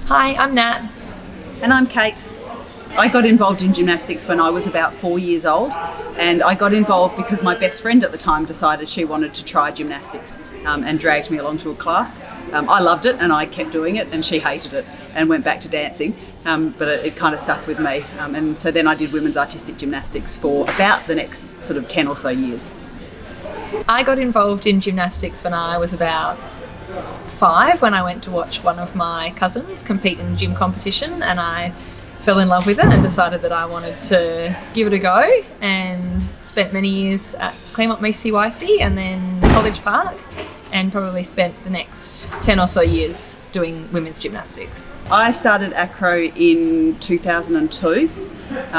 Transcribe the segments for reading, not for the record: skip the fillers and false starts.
Hi, I'm Nat. And I'm Kate. I got involved in gymnastics when I was about 4 years old, and I got involved because my best friend at the time decided she wanted to try gymnastics and dragged me along to a class. I loved it and I kept doing it, and she hated it and went back to dancing, but it kind of stuck with me. And so then I did women's artistic gymnastics for about the next sort of 10 or so years. I got involved in gymnastics when I was about 5, when I went to watch one of my cousins compete in a gym competition, and I fell in love with it and decided that I wanted to give it a go, and spent many years at Claremont Meets CYC and then College Park, and probably spent the next 10 or so years doing women's gymnastics. I started acro in 2002,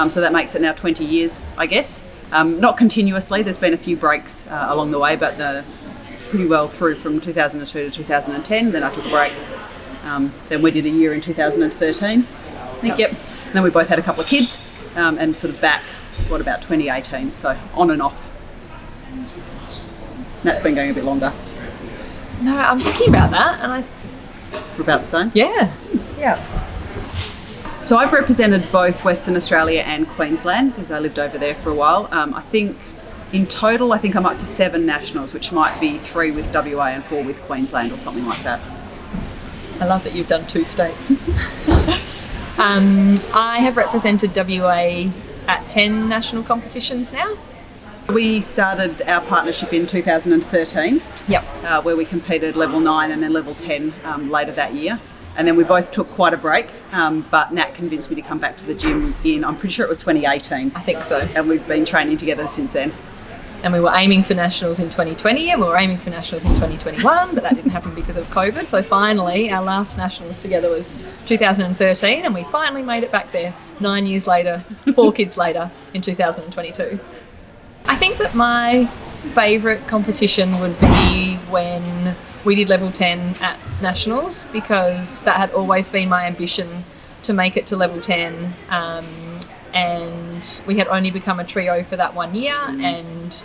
so that makes it now 20 years, I guess. Not continuously, there's been a few breaks along the way, but pretty well through from 2002 to 2010. Then I took a break. Then we did a year in 2013. I think, yep. And then we both had a couple of kids, and sort of back, about 2018, so on and off. That's been going a bit longer. No, I'm thinking about that, and We're about the same? Yeah. So I've represented both Western Australia and Queensland because I lived over there for a while. I think in total, I'm up to 7 nationals, which might be 3 with WA and 4 with Queensland or something like that. I love that you've done 2 states. I have represented WA at 10 national competitions now. We started our partnership in 2013, Yep. where we competed level 9 and then level 10 later that year. And then we both took quite a break, but Nat convinced me to come back to the gym I'm pretty sure it was 2018. I think so. And we've been training together since then. And we were aiming for nationals in 2020, and we were aiming for nationals in 2021, but that didn't happen because of COVID. So finally, our last nationals together was 2013, and we finally made it back there 9 years later, 4 kids later, in 2022. I think that my favourite competition would be when we did level 10 at nationals, because that had always been my ambition to make it to level 10. And we had only become a trio for that 1 year, and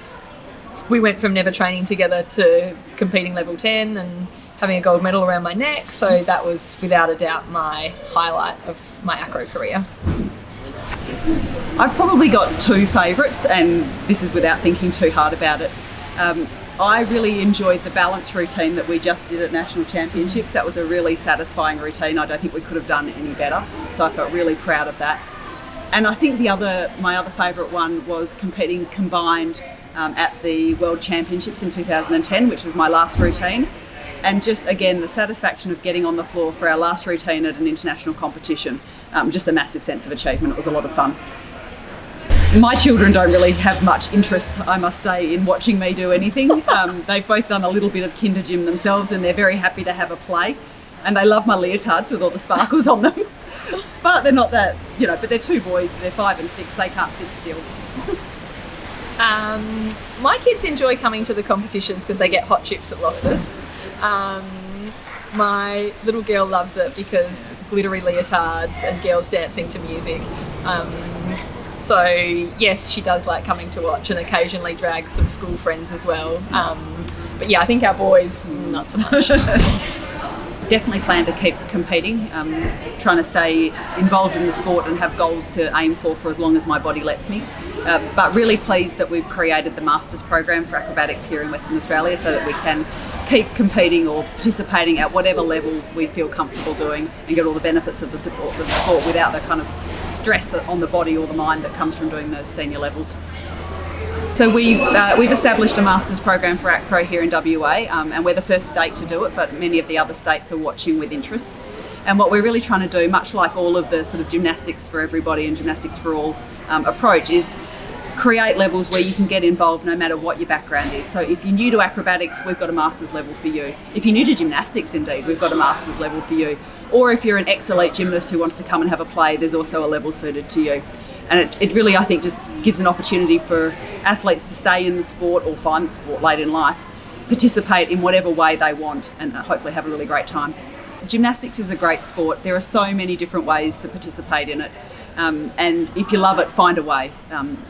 we went from never training together to competing level 10 and having a gold medal around my neck. So that was without a doubt my highlight of my acro career. I've probably got 2 favourites, and this is without thinking too hard about it. I really enjoyed the balance routine that we just did at National Championships. That was a really satisfying routine. I don't think we could have done any better, so I felt really proud of that. And I think my other favourite one was competing combined at the World Championships in 2010, which was my last routine. And just, again, the satisfaction of getting on the floor for our last routine at an international competition. Just a massive sense of achievement. It was a lot of fun. My children don't really have much interest, I must say, in watching me do anything. They've both done a little bit of kinder gym themselves, and they're very happy to have a play. And they love my leotards with all the sparkles on them. But they're not that, but they're 2 boys, they're 5 and 6, they can't sit still. My kids enjoy coming to the competitions because they get hot chips at Loftus. My little girl loves it because glittery leotards and girls dancing to music. So yes, she does like coming to watch, and occasionally drags some school friends as well. But yeah, I think our boys, not so much. Definitely plan to keep competing, trying to stay involved in the sport and have goals to aim for as long as my body lets me. But really pleased that we've created the Masters program for acrobatics here in Western Australia, so that we can keep competing or participating at whatever level we feel comfortable doing and get all the benefits of the support of the sport without the kind of stress on the body or the mind that comes from doing the senior levels. So we've established a Masters program for acro here in WA, and we're the first state to do it, but many of the other states are watching with interest. And what we're really trying to do, much like all of the sort of gymnastics for everybody and gymnastics for all approach, is create levels where you can get involved no matter what your background is. So if you're new to acrobatics, we've got a Masters level for you. If you're new to gymnastics, indeed, we've got a Masters level for you. Or if you're an ex-elite gymnast who wants to come and have a play, there's also a level suited to you. And it really, I think, just gives an opportunity for athletes to stay in the sport or find the sport late in life, participate in whatever way they want, and hopefully have a really great time. Gymnastics is a great sport. There are so many different ways to participate in it. And if you love it, find a way.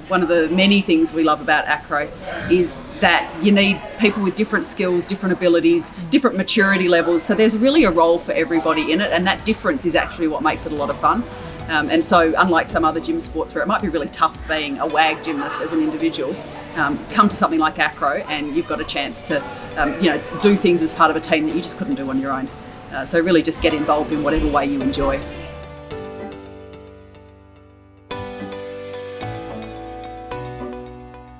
One of the many things we love about acro is that you need people with different skills, different abilities, different maturity levels. So there's really a role for everybody in it, and that difference is actually what makes it a lot of fun. And so unlike some other gym sports where it might be really tough being a WAG gymnast as an individual, come to something like acro and you've got a chance to do things as part of a team that you just couldn't do on your own. So really just get involved in whatever way you enjoy.